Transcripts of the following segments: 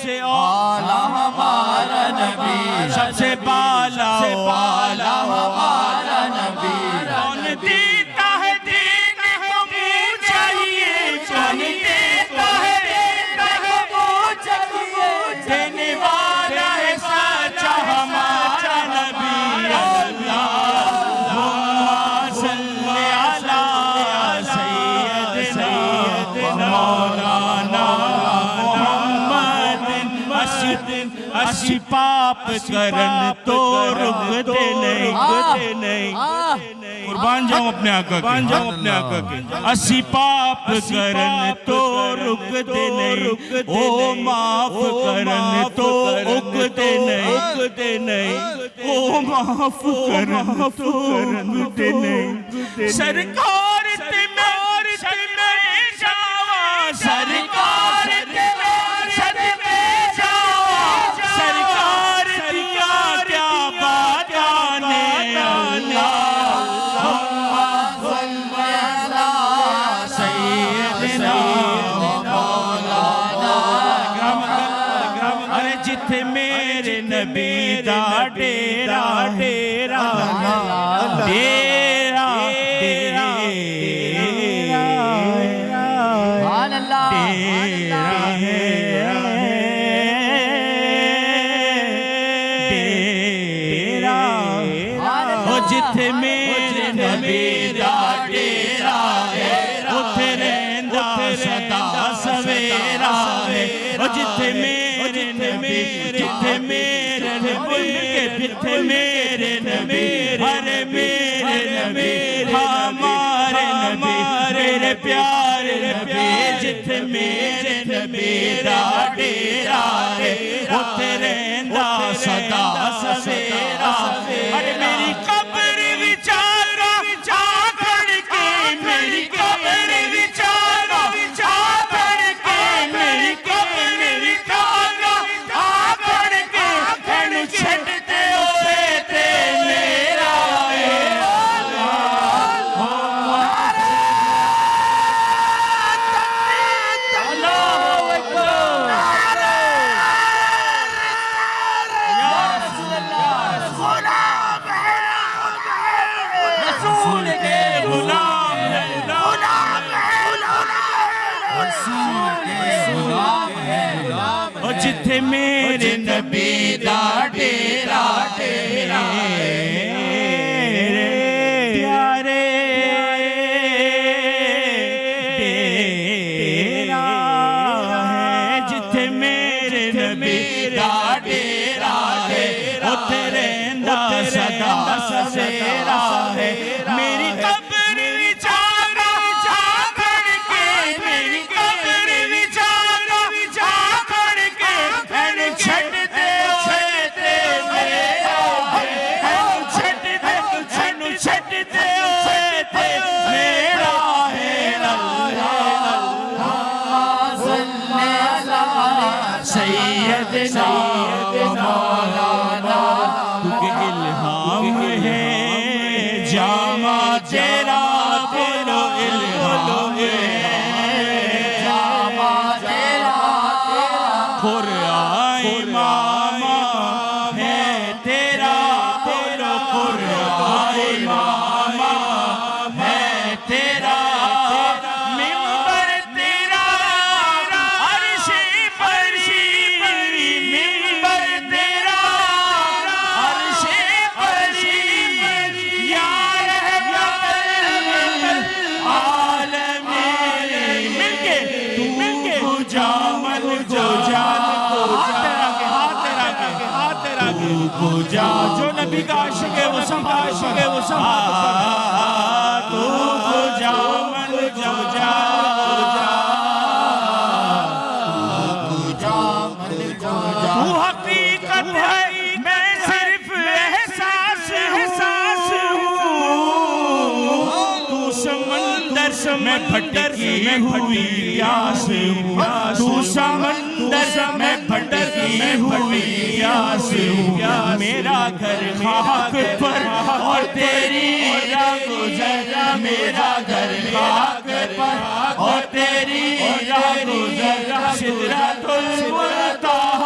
सबसे आला हमारा नबी, सबसे बाला आला हमारा नबी। कौन देता है दीन को मुँह चाहिए, कौन देता है दीन को मुँह चाहिए, देने वाला है सच्चा हमारा नबी। अल्लाहुम्मा सल्ली अला सय्यदिना मौलाना मुहम्मदिन। अस्सी पाप करन तो रुकते नहीं, कुर्बान जाऊं अपने आका के। अस्सी पाप करन तो रुकते नहीं, ओ माफ करन तो उगते नहीं, ओ माफ करन तो उगते नहीं। सरकार ते मैं जावा, सरकार ते मैं जावा, सरकार दिया क्या बताने। अल्लाहुम्मा सल्ली अला सय्यदिना मौलाना। अरे जिथे मेरे नबी दा डेरा डेरा डेरा जिथे मेरे नबी दा डेरा है, उथे रहंदा सदा सवेरा है। जिथे मेरे नबी, जिथे मेरे नबी, जिथे मेरे नबी, अरे मेरे नबी हमारे नबी, मेरे प्यारे नबी। जिथे मेरे नबी दा डेरा है, उथे रहंदा सदा सवेरा। अरे मेरी कब्र विचारा जाकर के, मेरी कब्र विचारा जाकर के, मेरी कब्र विचारा जाकर के, एनु छड्डदे होए ते मेरा जिथे मेरे नबी दा डेरा डेरा प्यारे डेरा है। जिथे मेरे नबी दा डेरा है, उथे रहंदा सदा सवेरा है। मेरी कब्र विचारा जाकर के, मेरी कब्र विचारा जाकर के, एनु छड्डदे होए ते मेरा एनु छड्डदे होए ते मेरा है। अल्लाहुम्मा सल्ली अला सय्यदिना मौलाना। तुझे इल्हाम है जामा तेरा, बोलो इल्हाम है जामा तेरा। कुरान मामा है तेरा, बोलो कुरान मामा है तेरा। मिंबर तेरा अर्शे पर, मिंबर तेरा अर्शे पर, या रहमतुल आलमीन। मिलके तू जामल को जान को हाथ तेरा को जा। जो नबी का आशिक है वो सब आशिक है, वो सब तू को जामल को जा। तू हकीकत है, मैं सिर्फ एहसास हूँ। तू समंदर में भटकी हुई प्यास हूँ, तू समंदर में भटकी हुई प्यास हूँ। मेरा घर खाक पर और तेरी गुजर, मेरा घर खाक पर और तेरी गुजर। सिदरतुल मुंतहा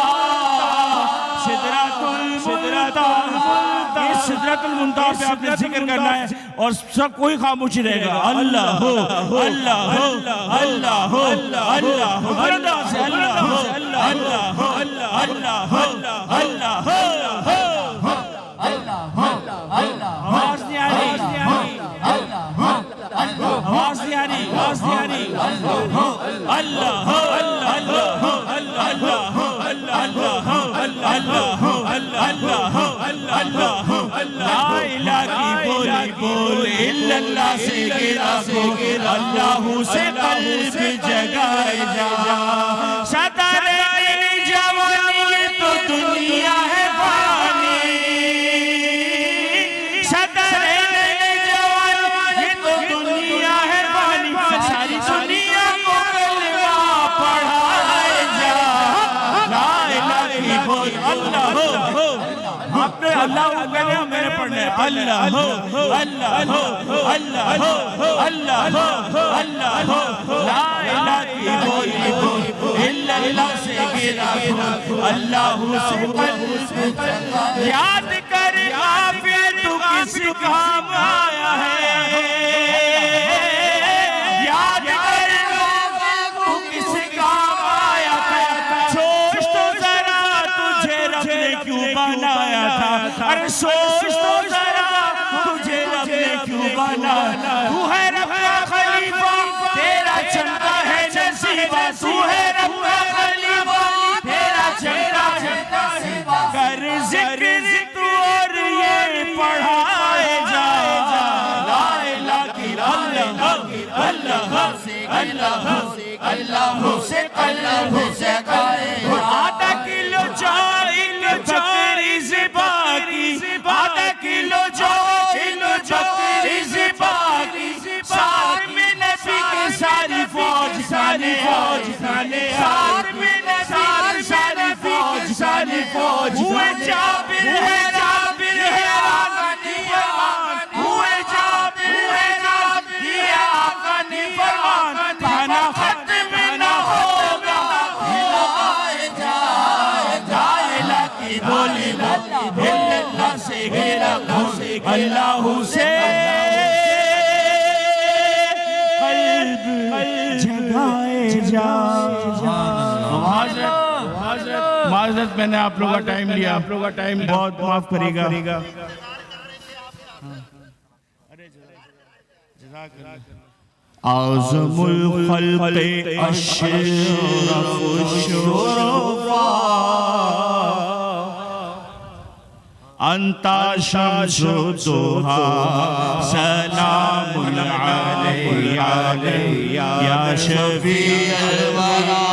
ये सिदरतुल मुंतहा पे आपने जिक्र करना है और सब कोई खामोशी रहेगा। अल्लाह हो अल्लाह हो अल्लाह हो अल्लाह हो अल्लाह से अल्लाह हो अल्लाह हो अल्लाह हो अल्लाह हो आवाज नहीं आ रही, आवाज नहीं आ रही, आवाज नहीं आ रही। अल्लाह हो अल्लाह हो अल्लाह हो अल्लाह हो अल्लाह हो अल्लाह हो अल्लाह हो ला इलाहा की बोली बोल इल्लल्लाह से गिरा को अल्लाह से कल्ब जगाए जा। सतारे तेरी जवानी ये तो दुनिया है फानी, सतारे तेरी जवानी ये तो दुनिया है फानी, सारी दुनिया को कलमा पढ़ाए जा। ला इलाहा की बोल अल्लाह हो आपने अल्लाह कहने मेरे पढ़ने अल्लाह हो अल्लाह हो अल्लाह हो अल्लाह हो अल्लाह हो ला इलाहा की बोली बोल इल्लल्लाह से गिरा अल्लाह से याद कर काफिर तू किस काम आया है, याद कर तू किस काम आया था, सोच तो जरा तुझे रब ने क्यों बनाया था, अरे सोच तो जरा तुझे रब ने क्यों बनाया। तू है रब का खलीफा तेरा चलता है नसीबा, तू है रब का खलीफा तेरा चलता है नसीबा, कर जिक्र तू और ये पढ़ाए जा। ला इलाहा की अल्लाह अल्लाह से कल्ब से गाए आधा किलो चाइल बकरी ज़िबा की, आधा किलो चाइल बकरी ज़िबा की, सार में नबी की सारी फौज सारी में नबी सारी फौज हुए जाबिर है आका ने फरमान, हुए जाबिर है आका ने फरमान, खाना खत्म ना होगा इलाहा की बोली इल्लल्लाह से गिरा अल्लाह से कल्ब जगाए जा। माजरत मैंने आप लोगों का टाइम लिया, आप लोगों का टाइम बहुत माफ करेगा। आज़मुल खल्क़ अशरफुश शुरफा अंता शम्सुद्दुहा सलामुन अलैया या शफीअल वरा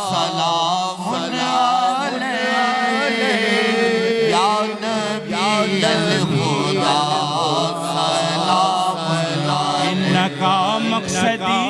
सलामुन अलैया या नबील हुदा सलामुन इन्नका मक़सदी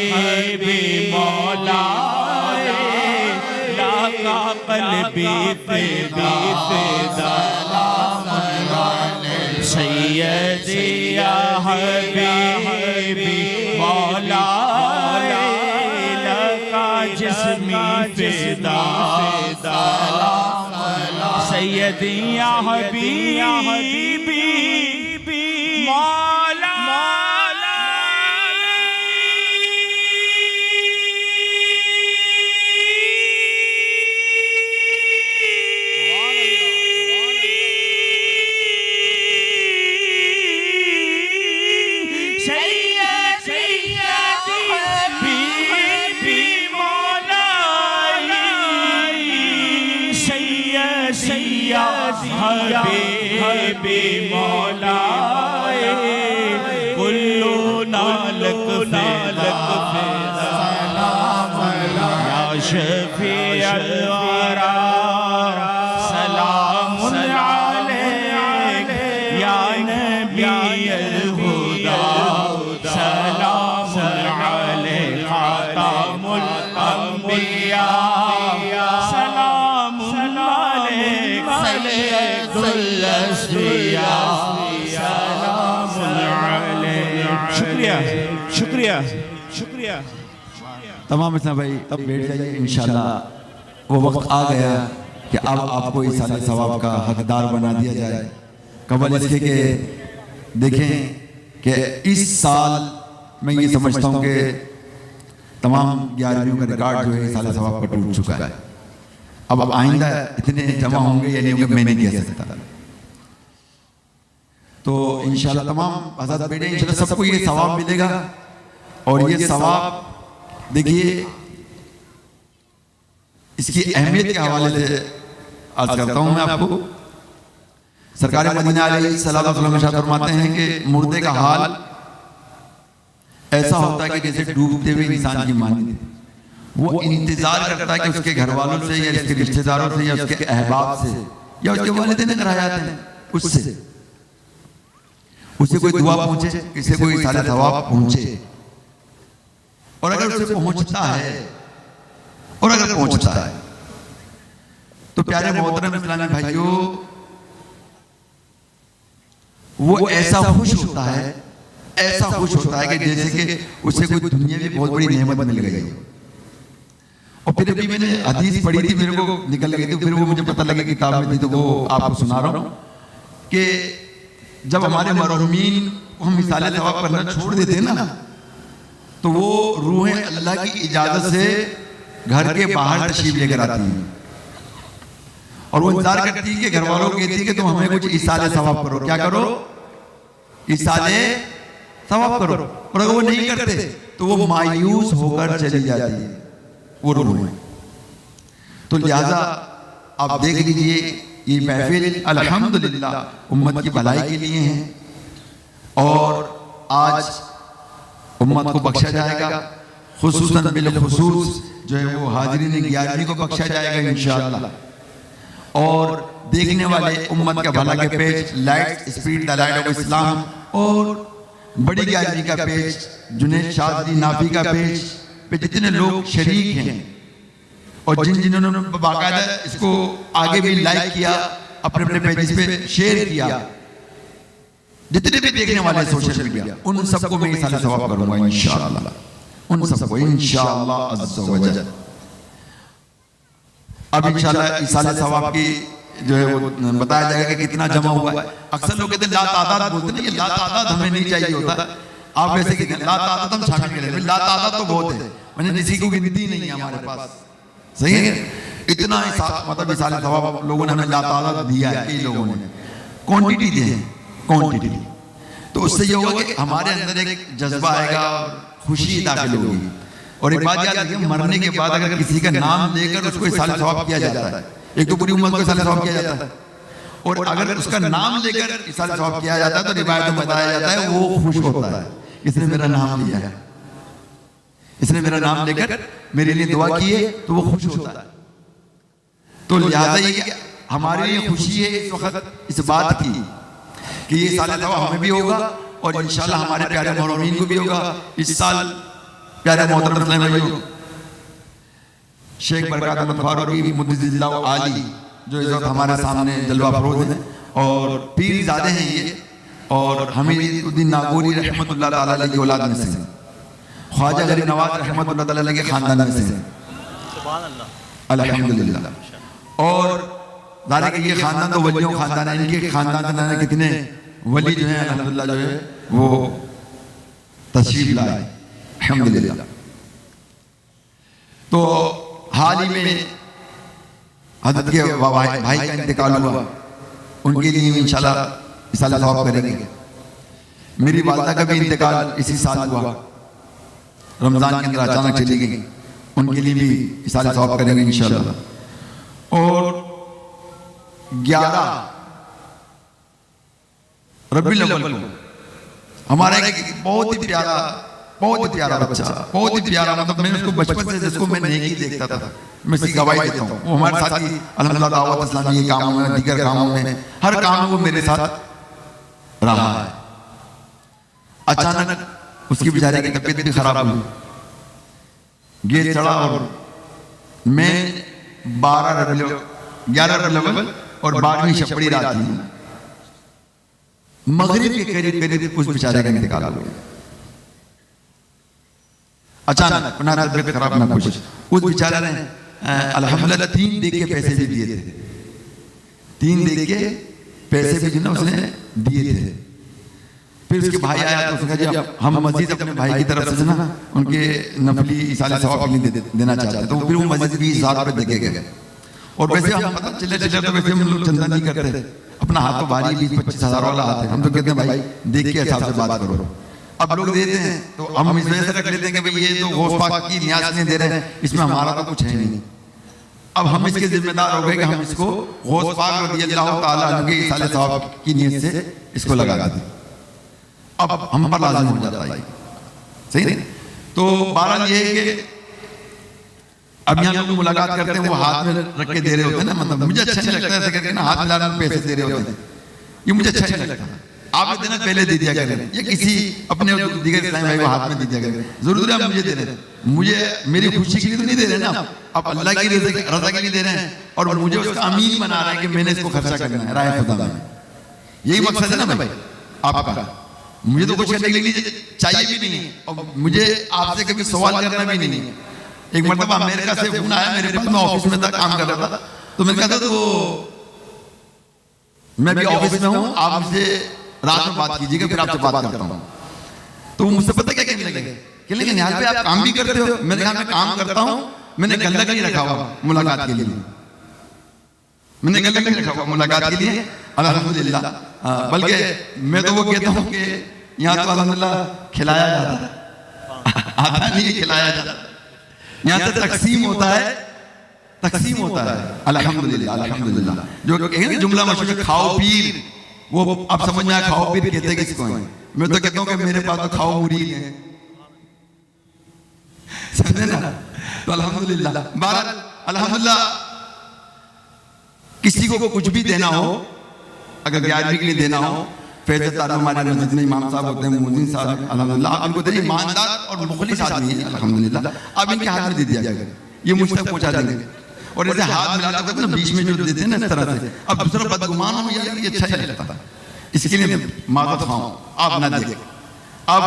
हबीबी मौला लाका क़ल्बी फ़िदा सैयदी या हबीबी मौला लाका जिस्मी फ़िदा सैयदी या हबीबी मौला भी मौलाए कुल्लू नालक सलाम या शफी अलवरा सलाम अलैक या नबी अलहुदा सलाम अलैक खातमुल अंबिया सलाम अलैक सैयदुल अस्फिया सलाम अलैक। शुक्रिया शुक्रिया शुक्रिया। तमाम इस्लाम भाई तब बैठ जाइए। इंशाल्लाह वो वक्त आ गया कि अब आपको इस साल सवाब का हकदार बना दिया जाए। कबल इसके के देखें कि इस साल मैं ये समझता हूँ कि तमाम 11वीं का रिकॉर्ड जो है इस साल सवाब का टूट चुका है। अब आइंदा इतने जमा होंगे या नहीं होंगे मैं नहीं कह सकता। तो इंशाल्लाह तमाम हज़रात बैठे, इंशाल्लाह सबको ये सवाब मिलेगा। और ये सवाब देखिए इसकी अहमियत के हवाले से अर्ज करता हूं मैं आपको। सरकार मदीना अलैहिस्सलाम फरमाते हैं कि मुर्दे का हाल ऐसा होता है कि जैसे डूबते हुए इंसान की मानी वो इंतजार करता है कि उसके घर वालों से या उसके रिश्तेदारों से या उसके अहबाब से या उसके वालिदैन अगर हयात हैं उससे कोई दुआ पहुंचे, इससे कोई सारे सवाब पहुंचे। और अगर उसे पहुंचता है तो प्यारे मोहतरम इस्लामी भाइयों वो ऐसा खुश होता है कि जैसे कि उसे कोई दुनिया में बहुत बड़ी नेमत मिल गई। और फिर अभी मैंने हदीस पढ़ी थी, मेरे को निकल गई थी, फिर वो मुझे पता लगा किताब में थी, तो वो आपको सुना रहा हूँ कि जब हमारे मरहूमीन को हम मिसाले सवाब करना छोड़ देते हैं ना, तो वो रूहें अल्लाह की इजाजत से घर के बाहर तशरीफ लेकर आती हैं और वो इंतजार करती है कि घर वालों को कहती है कि तुम हमें कुछ इसाले सवाब करो। क्या करो? इसाले सवाब करो। और अगर वो नहीं करते तो वो मायूस होकर चली जाती है वो रूहें। तो लिहाजा आप देख लीजिए ये महफिल अल्हम्दुलिल्लाह उम्मत की भलाई के लिए है और आज उम्मत को बख्शा जाएगा, खुसूसन बिलखुसूस जो है वो हाजिरीन 11वीं को बख्शा जाएगा इंशाअल्लाह। और देखने वाले उम्मत के भला के page light speed the light of Islam और बड़ी 11वीं का पेज जुनैद शादी नाफी का पेज पे जितने लोग शरीक हैं और जिन्होंने बाकायदा इसको आगे भी लाइक किया, अपने अपने पेजेस पे शेयर किया, जितने भी देखने वाले सोशल मीडिया उन सबको मैं इसाले सवाब करूंगा इंशाअल्लाह, उन सबको इंशाअल्लाह अज़्ज़ा व जल। अब इंशाअल्लाह इसाले सवाब की जो है वो बताया जाएगा कि कितना जमा हुआ है। अक्सर लोग कहते हैं ला तादाद बोलते हैं, ये ला तादाद हमें नहीं चाहिए होता। आप वैसे कहते हैं ला तादाद हम शामिल करें, ला तादाद तो बहुत है, मैंने किसी को गिनती नहीं है हमारे पास, सही है। इतना मतलब इसाले सवाब लोगों ने हमें ला तादाद दिया है, कई लोगों ने क्वांटिटी दी है, क्वांटिटी। तो उससे ये होगा कि हमारे अंदर एक जज्बा आएगा, खुशी दाखिल होगी। और एक बात याद रखिए, मरने के बाद अगर किसी का नाम लेकर उसको इसाले सवाब किया जाता है, एक तो पूरी उम्मत को इसाले सवाब किया जाता है, और अगर उसका नाम लेकर इसाले सवाब किया जाता है तो रिवायत में बताया जाता है वो खुश होता है, इसने मेरा नाम लिया है, इसने मेरा नाम लेकर मेरे लिए दुआ की है, तो वो खुश होता है। तो लिहाजा ये हमारे लिए खुशी है इस वक्त इस बात की कि ये साल सवाब हमें भी होगा और इंशाल्लाह हमारे प्यारे मोहम्मीन को भी होगा। इस साल प्यारे मोहतरम भाइयों शेख बरकत अहमद फारूकी मुद्दिल्लाह आली जो इस वक्त हमारे सामने जलवा फरोज हैं और पीर ज़ादे हैं ये, और हमीदुद्दीन नागौरी रहमतुल्लाह ताला अलैह की औलाद में से, ख्वाजा गरीब नवाज रहमतुल्लाह ताला अलैह के खानदान में से, अल्हम्दुलिल्लाह। और दादा के ये खानदान तो वलियों खानदान है, इनके खानदान में कितने वली जो हैं अल्हम्दुलिल्लाह जो है वो तशरीफ लाए अल्हम्दुलिल्लाह। तो हाल ही में हज़रत के भाई का इंतकाल हुआ, उनके लिए इंशाल्लाह इसाले सवाब करेंगे। मेरी वालिदा का भी इंतकाल इसी साल हुआ, रमज़ान के अंदर अचानक चली गई, उनके लिए भी इसाले सवाब करेंगे इंशाल्लाह। और 11 रबीउल अव्वल को हमारा एक बहुत ही प्यारा बच्चा, बहुत ही प्यारा, मतलब मैं उसको बचपन से जिसको मैं नेकी देखता था, मैं इसकी गवाही देता हूँ। वो हमारे साथ ही अल्हम्दुलिल्लाह दावत इस्लामी के कामों में, दीगर कामों में, हर काम में वो मेरे साथ रहा है। अचानक उसकी बेचारे की तबीयत भी खराब हुई, गेट चढ़ा और मैं 11 रबीउल अव्वल और 12वीं शपड़ी रात थी, मगरिब के करीब उस बेचारे का इंतकाल हो गया। अचानक ना तबीयत खराब ना कुछ, उस बेचारे ने अल्हम्दुलिल्लाह 3 देख के पैसे भी दिए थे, 3 देख के पैसे भी जो ना उसने दिए थे। फिर उसके भाई आया तो उसने कहा जी हम मस्जिद अपने भाई की तरफ से ना उनके नफली इसाले सवाब के लिए देना चाहते हैं, तो फिर वो मस्जिद 20,000 रुपए देके गए। और वैसे हम पता चले तो वैसे हम लोग चंदा नहीं करते, अपना हाथ तो भारी 20-25 हज़ार वाला हाथ है, हम तो कहते हैं भाई देख के हिसाब से बात करो। अब लोग देते हैं तो हम इस वजह से रख लेते हैं कि भाई ये तो गौस पाक की नियाज नहीं दे रहे हैं, इसमें हमारा तो कुछ है नहीं। अब हम इसके जिम्मेदार हो गए कि हम इसको गौस पाक रज़ियल्लाहु ताला अन्हु के इसाले सवाब की नीयत से इसको लगा दें। अब हम पर लाज़िम हो जाता है, सही नहीं? तो बहरहाल ये है कि अब यहाँ लोग मुलाकात करते हैं, वो हाथ में रख के दे रहे होते हैं ना, मतलब मुझे अच्छा नहीं लगता ऐसे करके ना हाथ मिलाने में पैसे दे रहे होते हैं, ये मुझे अच्छा नहीं लगता। आपने देना पहले दे दिया करें, या किसी अपने दीगर इस्लामी भाई को हाथ में दे दिया करें। जरूर है मुझे दे रहे हैं, मुझे मेरी खुशी के लिए तो नहीं दे रहे ना, आप अल्लाह की रज़ा के लिए दे रहे हैं और मुझे उसका अमीन बना रहा है कि मैंने इसको खर्चा करना है राह खुदा में। यही मकसद है ना भाई आपका। मुझे तो कुछ करने के लिए चाहिए भी नहीं है और मुझे आपसे कभी सवाल करना भी नहीं है। एक मरतबा अमेरिका से फोन आया मेरे पास, मैं ऑफिस में था, काम कर रहा था, तो मैंने कहा था तो मैं भी ऑफिस में हूँ, आप मुझसे रात में बात कीजिएगा, फिर आपसे बात करता हूँ। तो मुझसे पता क्या कहने लगे, यहाँ पे आप काम भी करते हो? मैंने कहा मैं काम करता हूँ, मैंने गल्ला नहीं रखा हुआ मुलाकात के लिए, मैंने गल्ला नहीं रखा हुआ मुलाकात के लिए अल्हम्दुलिल्लाह। बल्कि मैं तो वो कहता हूँ कि यहाँ तो अल्हम्दुलिल्लाह खिलाया जाता है, आता नहीं खिलाया जाता, यहाँ से तकसीम होता है अल्हम्दुलिल्लाह। जो कहेंगे जुमला मशहूर खाओ पीर, वो अब समझ में आया खाओ पीर कहते किसको हैं। मैं तो कहता हूँ कि मेरे पास तो खाओ मुरीद है, समझे ना? तो अल्हम्दुलिल्लाह, बहरहाल अल्हम्दुलिल्लाह किसी को कुछ भी देना हो, अगर 11वीं के लिए देना हो, फैज़ हमारे मस्जिद में इमाम साहब होते हैं, मुअज्जिन साहब, अल्हम्दुलिल्लाह आप इनको दें, ईमानदार और मुखलिस आदमी है अल्हम्दुलिल्लाह, आप इनके हाथ में दे दिया जाएगा, ये मुझ तक पहुंचा देंगे। और ऐसे हाथ मिलाते वक्त ना बीच में जो देते हैं ना इस तरह से, अब दूसरा बदगुमान हो यार ये अच्छा नहीं लगता, इसके लिए माजरत खाओ आप ना दें, आप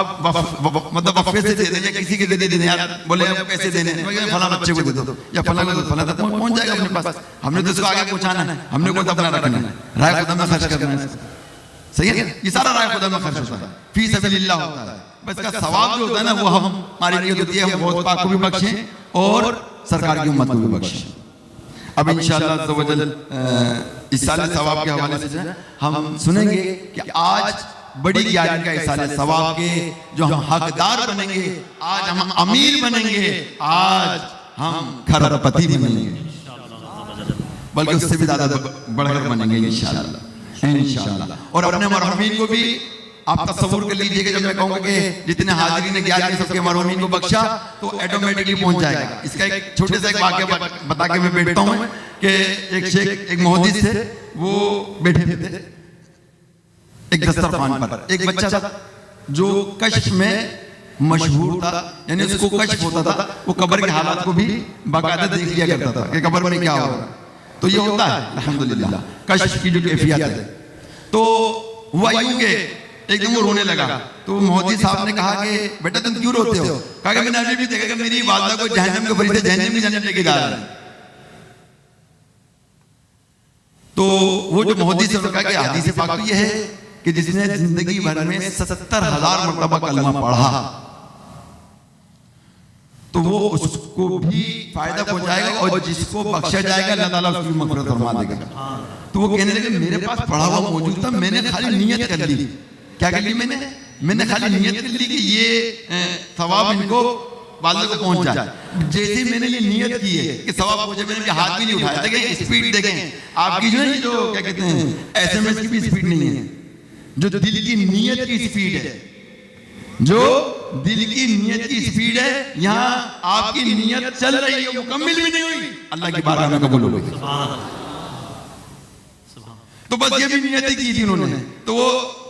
मतलब वफ़े से दे दें या किसी के दे दें यार, बोले पैसे देने फलां बच्चे को दे दो या फलां को फलां पहुंच जाएगा अपने पास, हमने तो इसको आगे पहुंचाना है, हमने को अपना रखना है, राह खुदा में खर्च करना है, सही है? ये सारा राह खुदा में खर्च होता है, फी सबीलिल्लाह होता है, बस इसका सवाब जो होता है ना वो हम हमारी नीयत होती है, हम गौस पाक को भी बख्शें और सरकार की उम्मत को भी बख्शें। अब इंशाअल्लाह अज़्ज़वजल इस साल सवाब के हवाले से हम सुनेंगे कि आज बड़ी 11वीं का इसाले सवाब के जो हम हकदार बनेंगे, आज हम अमीर बनेंगे, आज हम खरपति बनेंगे, बल्कि उससे भी ज्यादा बढ़कर बनेंगे इंशाअल्लाह। और अपने मरहूमीन को भी आप तसव्वुर कर लीजिएगा, जब मैं कहूँगा कि जितने हाजिरीन ने 11वीं सबके मरहूमीन को बख्शा तो ऑटोमेटिकली पहुंच जाएगा। इसका एक छोटे सा एक वाक़या बता के मैं बैठता हूँ कि एक शेख एक मुहद्दिस थे, वो बैठे थे एक दस्तरखान पर, एक बच्चा था जो कश्फ में मशहूर था, यानी उसको कश्फ होता था, वो कब्र के हालात को भी बाकायदा देख लिया करता था कि कब्र में क्या हो रहा है। तो ये होता है अल्हम्दुलिल्लाह कश्फ की जो कैफियत है। तो हुआ यूं के एकदम वो रोने लगा, तो मुहद्दिस साहब ने कहा कि बेटा तुम क्यों रोते हो? कहा कि मैंने अभी भी देखा कि मेरी वालिदा को जहन्नम के फरिश्ते जहन्नम की जन्नत लेके जा रहे हैं। तो वो जो मुहद्दिस ने कहा कि हदीस पाक तो ये है कि जिसने जिंदगी भर में 70,000 मरतबा कलमा पढ़ा तो वो उसको भी फायदा पहुंचाएगा और जिसको बख्शा जाएगा अल्लाह ताला उसकी मग़फ़िरत फरमा देगा। तो वो कहने लगे मेरे पास पढ़ा हुआ मौजूद था, मैंने खाली नियत कर ली। क्या कर ली मैंने खाली नियत कर ली कि ये सवाब इनको वालिदा को पहुंच जाए। जैसे मैंने ये नियत की है कि सवाब पहुंचे, मैंने हाथ भी नहीं उठाया। देखें स्पीड देखें आपकी, जो है जो क्या कहते हैं SMS की भी स्पीड नहीं है, जो दिल की नीयत की स्पीड है, जो दिल की नीयत की स्पीड है, यहाँ आपकी नीयत चल रही है, मुकम्मिल भी नहीं हुई, अल्लाह की बारगाह में कबूल होगी। तो बस ये भी नियत की थी उन्होंने, तो वो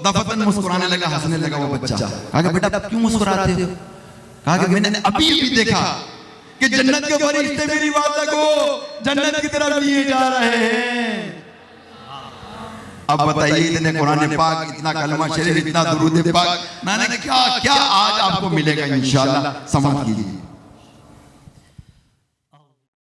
दफतन मुस्कुराने लगा, हंसने लगा वो बच्चा। कहा कि बेटा क्यों मुस्कुराते हो? कहा कि मैंने अभी भी देखा कि जन्नत के फरिश्ते मेरी वादा को जन्नत की तरफ लिए जा रहे हैं। अब बताइए, इतने कुरान पाक, इतना कलमा शरीफ, इतना दुरूद पाक, मैंने क्या क्या आज आपको मिलेगा इंशाअल्लाह, समझ लीजिए।